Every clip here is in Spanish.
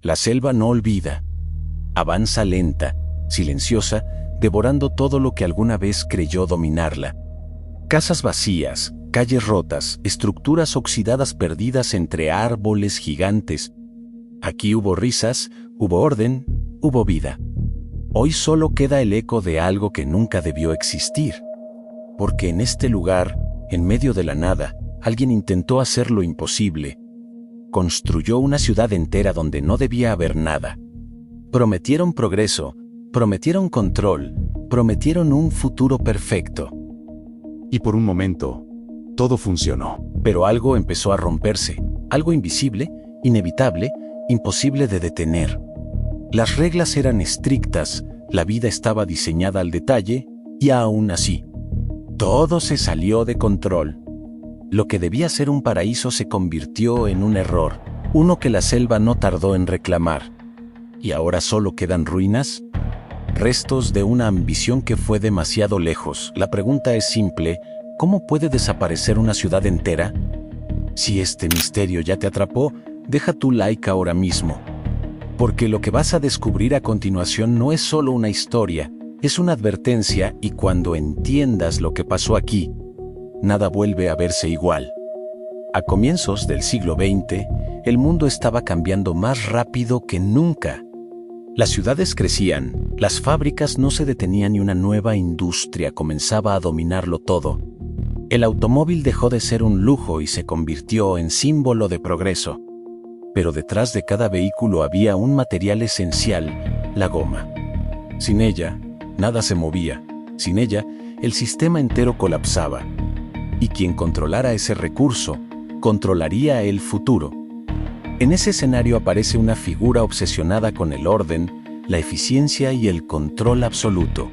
La selva no olvida. Avanza lenta, silenciosa, devorando todo lo que alguna vez creyó dominarla. Casas vacías, calles rotas, estructuras oxidadas perdidas entre árboles gigantes. Aquí hubo risas, hubo orden, hubo vida. Hoy solo queda el eco de algo que nunca debió existir. Porque en este lugar, en medio de la nada, alguien intentó hacer lo imposible. Construyó una ciudad entera donde no debía haber nada. Prometieron progreso, prometieron control, prometieron un futuro perfecto. Y por un momento, todo funcionó. Pero algo empezó a romperse, algo invisible, inevitable, imposible de detener. Las reglas eran estrictas, la vida estaba diseñada al detalle, y aún así, todo se salió de control. Lo que debía ser un paraíso se convirtió en un error, uno que la selva no tardó en reclamar. ¿Y ahora solo quedan ruinas? Restos de una ambición que fue demasiado lejos. La pregunta es simple: ¿cómo puede desaparecer una ciudad entera? Si este misterio ya te atrapó, deja tu like ahora mismo. Porque lo que vas a descubrir a continuación no es solo una historia, es una advertencia, y cuando entiendas lo que pasó aquí, nada vuelve a verse igual. A comienzos del siglo XX, el mundo estaba cambiando más rápido que nunca. Las ciudades crecían, las fábricas no se detenían y una nueva industria comenzaba a dominarlo todo. El automóvil dejó de ser un lujo y se convirtió en símbolo de progreso. Pero detrás de cada vehículo había un material esencial: la goma. Sin ella, nada se movía. Sin ella, el sistema entero colapsaba. Y quien controlara ese recurso, controlaría el futuro. En ese escenario aparece una figura obsesionada con el orden, la eficiencia y el control absoluto.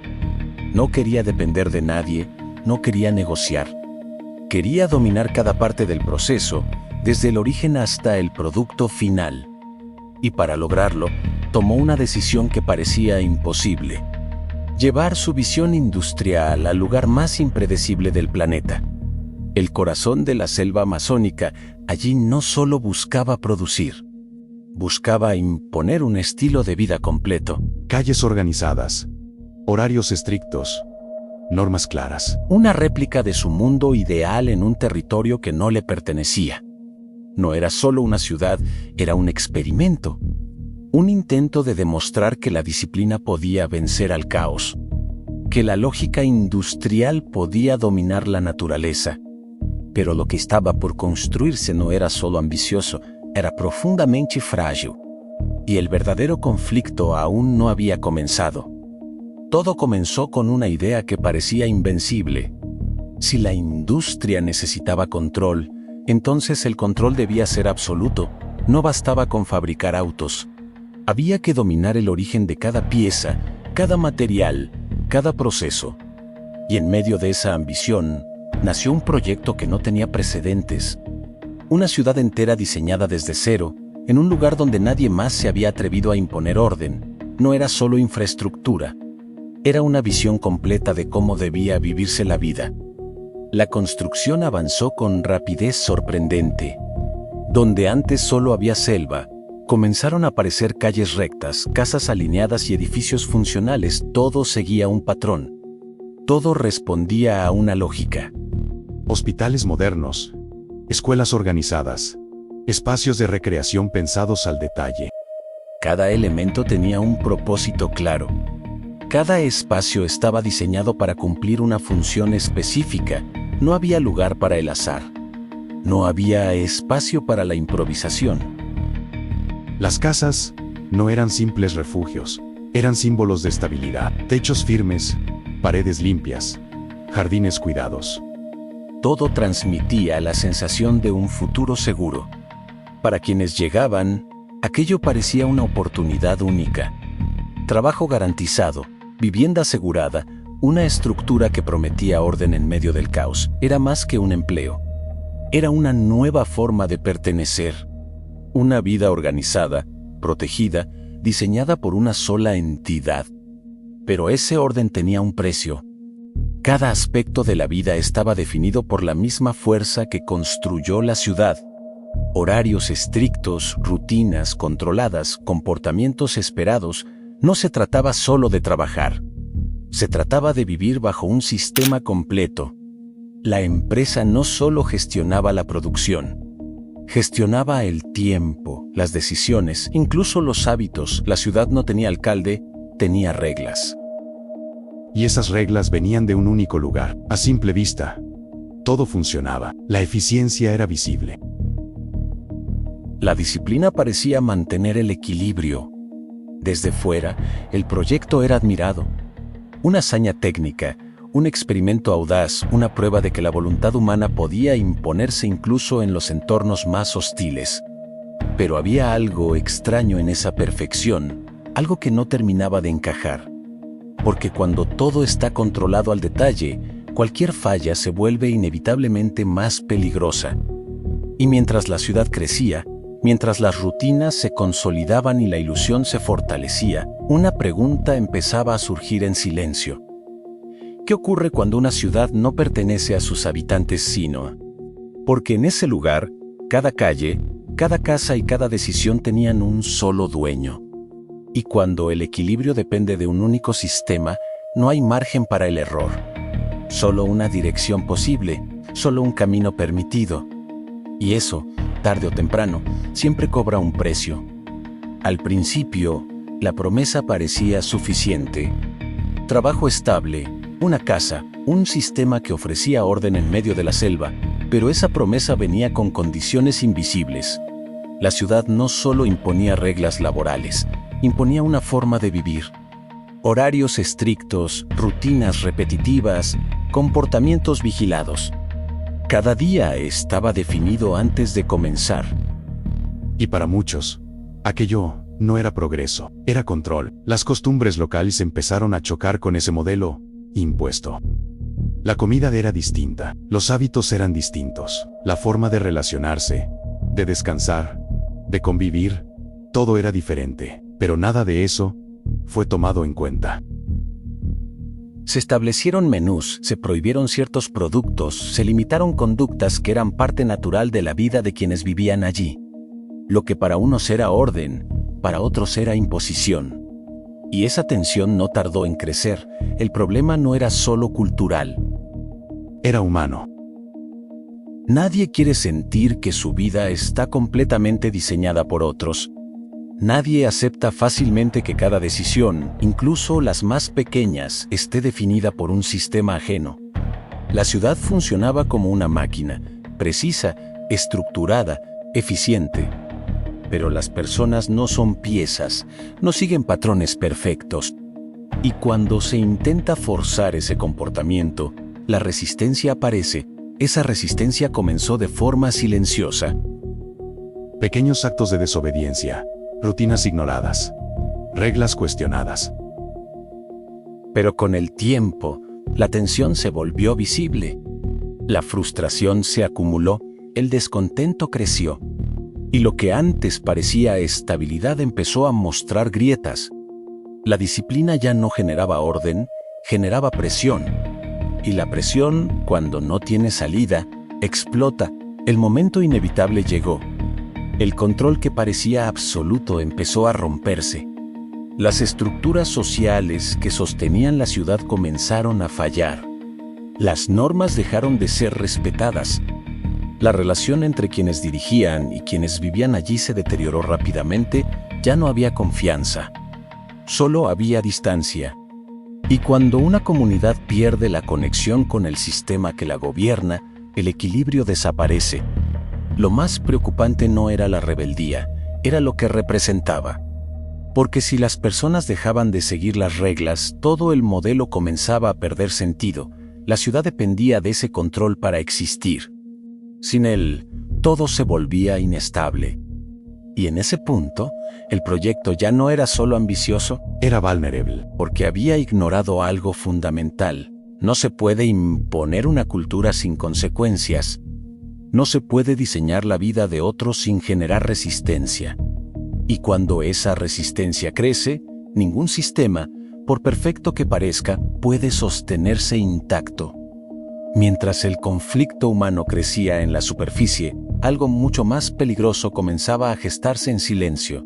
No quería depender de nadie, no quería negociar. Quería dominar cada parte del proceso, desde el origen hasta el producto final. Y para lograrlo, tomó una decisión que parecía imposible: llevar su visión industrial al lugar más impredecible del planeta. El corazón de la selva amazónica. Allí no solo buscaba producir, buscaba imponer un estilo de vida completo. Calles organizadas, horarios estrictos, normas claras. Una réplica de su mundo ideal en un territorio que no le pertenecía. No era solo una ciudad, era un experimento. Un intento de demostrar que la disciplina podía vencer al caos, que la lógica industrial podía dominar la naturaleza. Pero lo que estaba por construirse no era solo ambicioso, era profundamente frágil. Y el verdadero conflicto aún no había comenzado. Todo comenzó con una idea que parecía invencible. Si la industria necesitaba control, entonces el control debía ser absoluto. No bastaba con fabricar autos. Había que dominar el origen de cada pieza, cada material, cada proceso. Y en medio de esa ambición, nació un proyecto que no tenía precedentes. Una ciudad entera diseñada desde cero, en un lugar donde nadie más se había atrevido a imponer orden. No era solo infraestructura, era una visión completa de cómo debía vivirse la vida. La construcción avanzó con rapidez sorprendente. Donde antes solo había selva, comenzaron a aparecer calles rectas, casas alineadas y edificios funcionales. Todo seguía un patrón. Todo respondía a una lógica. Hospitales modernos, escuelas organizadas, espacios de recreación pensados al detalle. Cada elemento tenía un propósito claro. Cada espacio estaba diseñado para cumplir una función específica. No había lugar para el azar. No había espacio para la improvisación. Las casas no eran simples refugios, eran símbolos de estabilidad. Techos firmes, paredes limpias, jardines cuidados. Todo transmitía la sensación de un futuro seguro. Para quienes llegaban, aquello parecía una oportunidad única. Trabajo garantizado, vivienda asegurada, una estructura que prometía orden en medio del caos. Era más que un empleo. Era una nueva forma de pertenecer. Una vida organizada, protegida, diseñada por una sola entidad. Pero ese orden tenía un precio. Cada aspecto de la vida estaba definido por la misma fuerza que construyó la ciudad. Horarios estrictos, rutinas controladas, comportamientos esperados. No se trataba solo de trabajar. Se trataba de vivir bajo un sistema completo. La empresa no solo gestionaba la producción, gestionaba el tiempo, las decisiones, incluso los hábitos. La ciudad no tenía alcalde, tenía reglas. Y esas reglas venían de un único lugar. A simple vista, todo funcionaba. La eficiencia era visible. La disciplina parecía mantener el equilibrio. Desde fuera, el proyecto era admirado. Una hazaña técnica, un experimento audaz, una prueba de que la voluntad humana podía imponerse incluso en los entornos más hostiles. Pero había algo extraño en esa perfección, algo que no terminaba de encajar. Porque cuando todo está controlado al detalle, cualquier falla se vuelve inevitablemente más peligrosa. Y mientras la ciudad crecía, mientras las rutinas se consolidaban y la ilusión se fortalecía, una pregunta empezaba a surgir en silencio. ¿Qué ocurre cuando una ciudad no pertenece a sus habitantes sino? Porque en ese lugar, cada calle, cada casa y cada decisión tenían un solo dueño. Y cuando el equilibrio depende de un único sistema, no hay margen para el error. Solo una dirección posible, solo un camino permitido. Y eso, tarde o temprano, siempre cobra un precio. Al principio, la promesa parecía suficiente. Trabajo estable, una casa, un sistema que ofrecía orden en medio de la selva, pero esa promesa venía con condiciones invisibles. La ciudad no solo imponía reglas laborales, imponía una forma de vivir. Horarios estrictos, rutinas repetitivas, comportamientos vigilados. Cada día estaba definido antes de comenzar. Y para muchos, aquello no era progreso, era control. Las costumbres locales empezaron a chocar con ese modelo impuesto. La comida era distinta, los hábitos eran distintos, la forma de relacionarse, de descansar, de convivir, todo era diferente, pero nada de eso fue tomado en cuenta. Se establecieron menús, se prohibieron ciertos productos, se limitaron conductas que eran parte natural de la vida de quienes vivían allí. Lo que para unos era orden, para otros era imposición. Y esa tensión no tardó en crecer. El problema no era solo cultural. Era humano. Nadie quiere sentir que su vida está completamente diseñada por otros. Nadie acepta fácilmente que cada decisión, incluso las más pequeñas, esté definida por un sistema ajeno. La ciudad funcionaba como una máquina, precisa, estructurada, eficiente. Pero las personas no son piezas, no siguen patrones perfectos. Y cuando se intenta forzar ese comportamiento, la resistencia aparece. Esa resistencia comenzó de forma silenciosa. Pequeños actos de desobediencia, rutinas ignoradas, reglas cuestionadas. Pero con el tiempo, la tensión se volvió visible. La frustración se acumuló, el descontento creció. Y lo que antes parecía estabilidad empezó a mostrar grietas. La disciplina ya no generaba orden, generaba presión. Y la presión, cuando no tiene salida, explota. El momento inevitable llegó. El control que parecía absoluto empezó a romperse. Las estructuras sociales que sostenían la ciudad comenzaron a fallar. Las normas dejaron de ser respetadas. La relación entre quienes dirigían y quienes vivían allí se deterioró rápidamente. Ya no había confianza. Solo había distancia. Y cuando una comunidad pierde la conexión con el sistema que la gobierna, el equilibrio desaparece. Lo más preocupante no era la rebeldía, era lo que representaba. Porque si las personas dejaban de seguir las reglas, todo el modelo comenzaba a perder sentido. La ciudad dependía de ese control para existir. Sin él, todo se volvía inestable. Y en ese punto, el proyecto ya no era solo ambicioso, era vulnerable. Porque había ignorado algo fundamental. No se puede imponer una cultura sin consecuencias. No se puede diseñar la vida de otros sin generar resistencia. Y cuando esa resistencia crece, ningún sistema, por perfecto que parezca, puede sostenerse intacto. Mientras el conflicto humano crecía en la superficie, algo mucho más peligroso comenzaba a gestarse en silencio.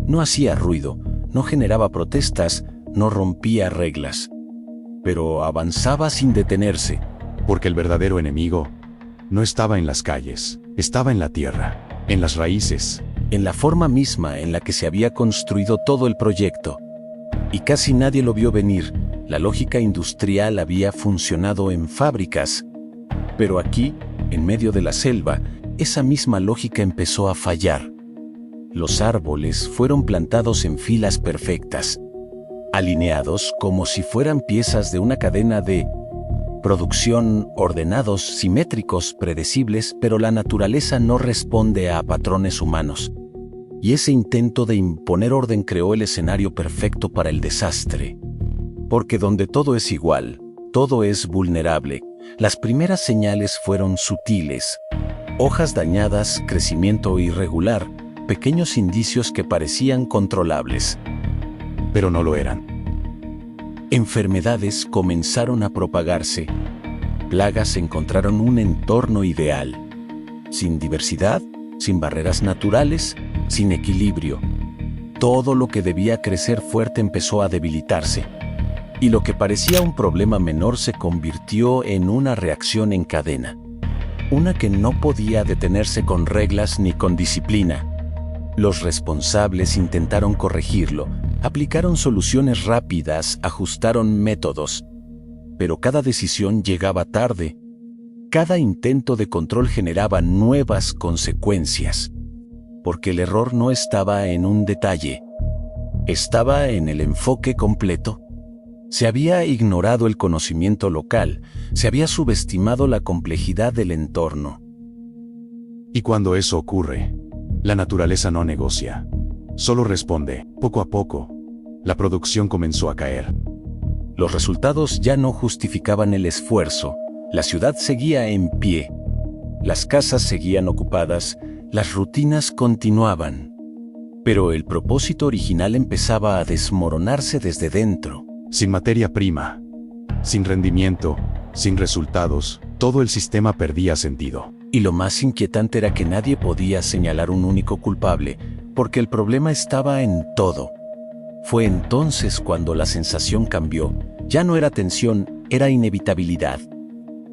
No hacía ruido, no generaba protestas, no rompía reglas, pero avanzaba sin detenerse. Porque el verdadero enemigo no estaba en las calles, estaba en la tierra, en las raíces, en la forma misma en la que se había construido todo el proyecto. Y casi nadie lo vio venir. La lógica industrial había funcionado en fábricas, pero aquí, en medio de la selva, esa misma lógica empezó a fallar. Los árboles fueron plantados en filas perfectas, alineados como si fueran piezas de una cadena de producción, ordenados, simétricos, predecibles, pero la naturaleza no responde a patrones humanos. Y ese intento de imponer orden creó el escenario perfecto para el desastre. Porque donde todo es igual, todo es vulnerable. Las primeras señales fueron sutiles. Hojas dañadas, crecimiento irregular, pequeños indicios que parecían controlables. pero no lo eran. Enfermedades comenzaron a propagarse. Plagas encontraron un entorno ideal. Sin diversidad, sin barreras naturales, sin equilibrio. Todo lo que debía crecer fuerte empezó a debilitarse. Y lo que parecía un problema menor se convirtió en una reacción en cadena. Una que no podía detenerse con reglas ni con disciplina. Los responsables intentaron corregirlo, aplicaron soluciones rápidas, ajustaron métodos. Pero cada decisión llegaba tarde. Cada intento de control generaba nuevas consecuencias. Porque el error no estaba en un detalle. Estaba en el enfoque completo. Se había ignorado el conocimiento local, se había subestimado la complejidad del entorno. Y cuando eso ocurre, la naturaleza no negocia, solo responde. Poco a poco, la producción comenzó a caer. Los resultados ya no justificaban el esfuerzo. La ciudad seguía en pie. Las casas seguían ocupadas, las rutinas continuaban. Pero el propósito original empezaba a desmoronarse desde dentro. Sin materia prima, sin rendimiento, sin resultados, todo el sistema perdía sentido. Y lo más inquietante era que nadie podía señalar un único culpable, porque el problema estaba en todo. Fue entonces cuando la sensación cambió. Ya no era tensión, era inevitabilidad.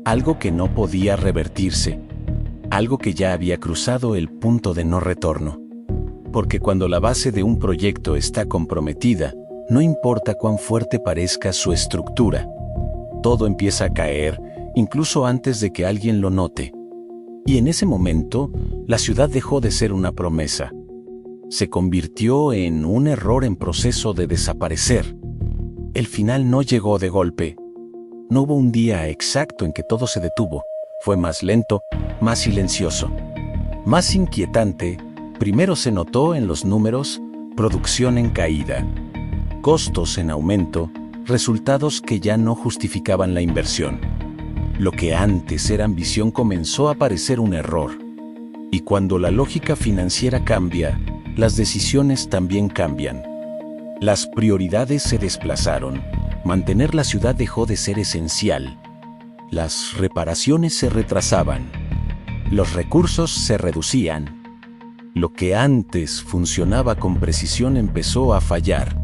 Algo que no podía revertirse. Algo que ya había cruzado el punto de no retorno. Porque cuando la base de un proyecto está comprometida, no importa cuán fuerte parezca su estructura. Todo empieza a caer, incluso antes de que alguien lo note. Y en ese momento, la ciudad dejó de ser una promesa. Se convirtió en un error en proceso de desaparecer. El final no llegó de golpe. No hubo un día exacto en que todo se detuvo. Fue más lento, más silencioso. Más inquietante, primero se notó en los números, producción en caída. Costos en aumento, resultados que ya no justificaban la inversión. Lo que antes era ambición comenzó a parecer un error. Y cuando la lógica financiera cambia, las decisiones también cambian. Las prioridades se desplazaron. Mantener la ciudad dejó de ser esencial. Las reparaciones se retrasaban. Los recursos se reducían. Lo que antes funcionaba con precisión empezó a fallar.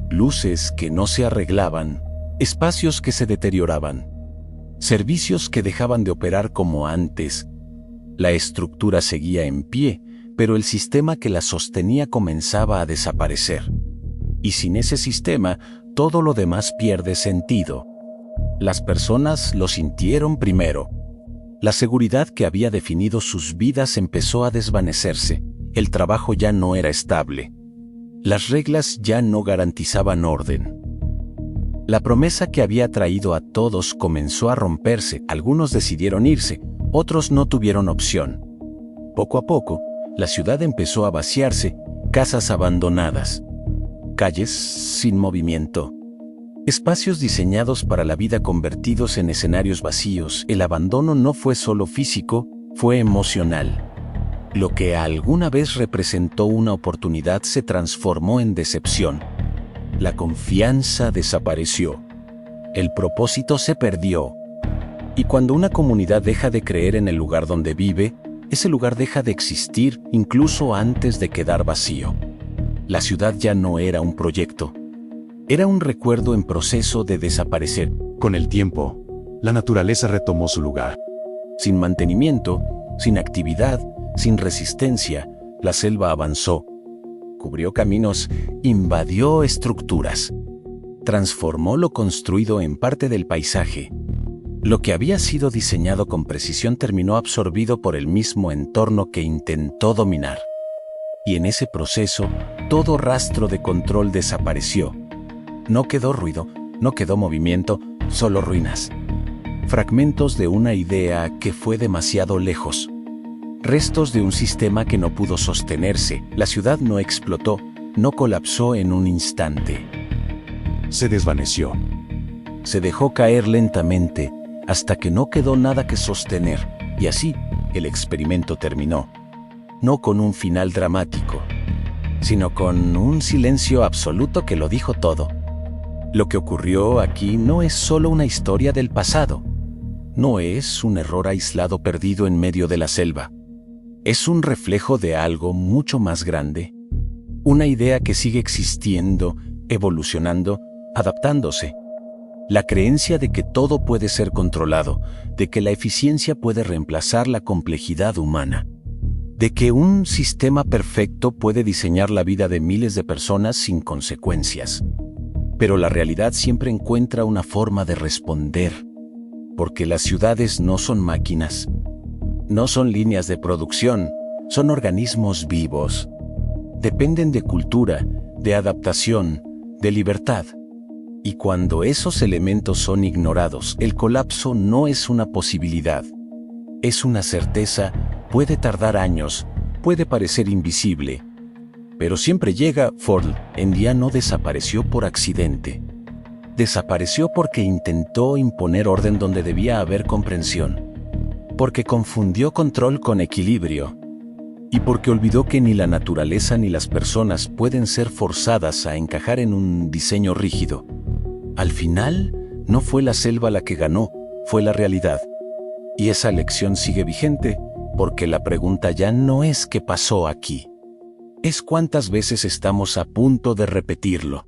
Luces que no se arreglaban, espacios que se deterioraban, servicios que dejaban de operar como antes. La estructura seguía en pie, pero el sistema que la sostenía comenzaba a desaparecer. Y sin ese sistema, todo lo demás pierde sentido. Las personas lo sintieron primero. La seguridad que había definido sus vidas empezó a desvanecerse. El trabajo ya no era estable. Las reglas ya no garantizaban orden. La promesa que había atraído a todos comenzó a romperse. Algunos decidieron irse, otros no tuvieron opción. Poco a poco, la ciudad empezó a vaciarse, casas abandonadas, calles sin movimiento, espacios diseñados para la vida convertidos en escenarios vacíos. El abandono no fue solo físico, fue emocional. Lo que alguna vez representó una oportunidad se transformó en decepción. La confianza desapareció. El propósito se perdió. Y cuando una comunidad deja de creer en el lugar donde vive, ese lugar deja de existir incluso antes de quedar vacío. La ciudad ya no era un proyecto, era un recuerdo en proceso de desaparecer. Con el tiempo, la naturaleza retomó su lugar. Sin mantenimiento, sin actividad, sin resistencia, la selva avanzó, cubrió caminos, invadió estructuras, transformó lo construido en parte del paisaje. Lo que había sido diseñado con precisión terminó absorbido por el mismo entorno que intentó dominar. Y en ese proceso, todo rastro de control desapareció. No quedó ruido, no quedó movimiento, solo ruinas. Fragmentos de una idea que fue demasiado lejos. Restos de un sistema que no pudo sostenerse. La ciudad no explotó, no colapsó en un instante. Se desvaneció. Se dejó caer lentamente hasta que no quedó nada que sostener, y así el experimento terminó. No con un final dramático, sino con un silencio absoluto que lo dijo todo. Lo que ocurrió aquí no es solo una historia del pasado, no es un error aislado perdido en medio de la selva. Es un reflejo de algo mucho más grande, una idea que sigue existiendo, evolucionando, adaptándose. La creencia de que todo puede ser controlado, de que la eficiencia puede reemplazar la complejidad humana, de que un sistema perfecto puede diseñar la vida de miles de personas sin consecuencias. Pero la realidad siempre encuentra una forma de responder, porque las ciudades no son máquinas, no son líneas de producción, son organismos vivos. Dependen de cultura, de adaptación, de libertad. Y cuando esos elementos son ignorados, el colapso no es una posibilidad. Es una certeza, puede tardar años, puede parecer invisible. Pero siempre llega. Ford en día no desapareció por accidente. Desapareció porque intentó imponer orden donde debía haber comprensión. Porque confundió control con equilibrio. Y porque olvidó que ni la naturaleza ni las personas pueden ser forzadas a encajar en un diseño rígido. Al final, no fue la selva la que ganó, fue la realidad. Y esa lección sigue vigente, porque la pregunta ya no es qué pasó aquí. Es cuántas veces estamos a punto de repetirlo.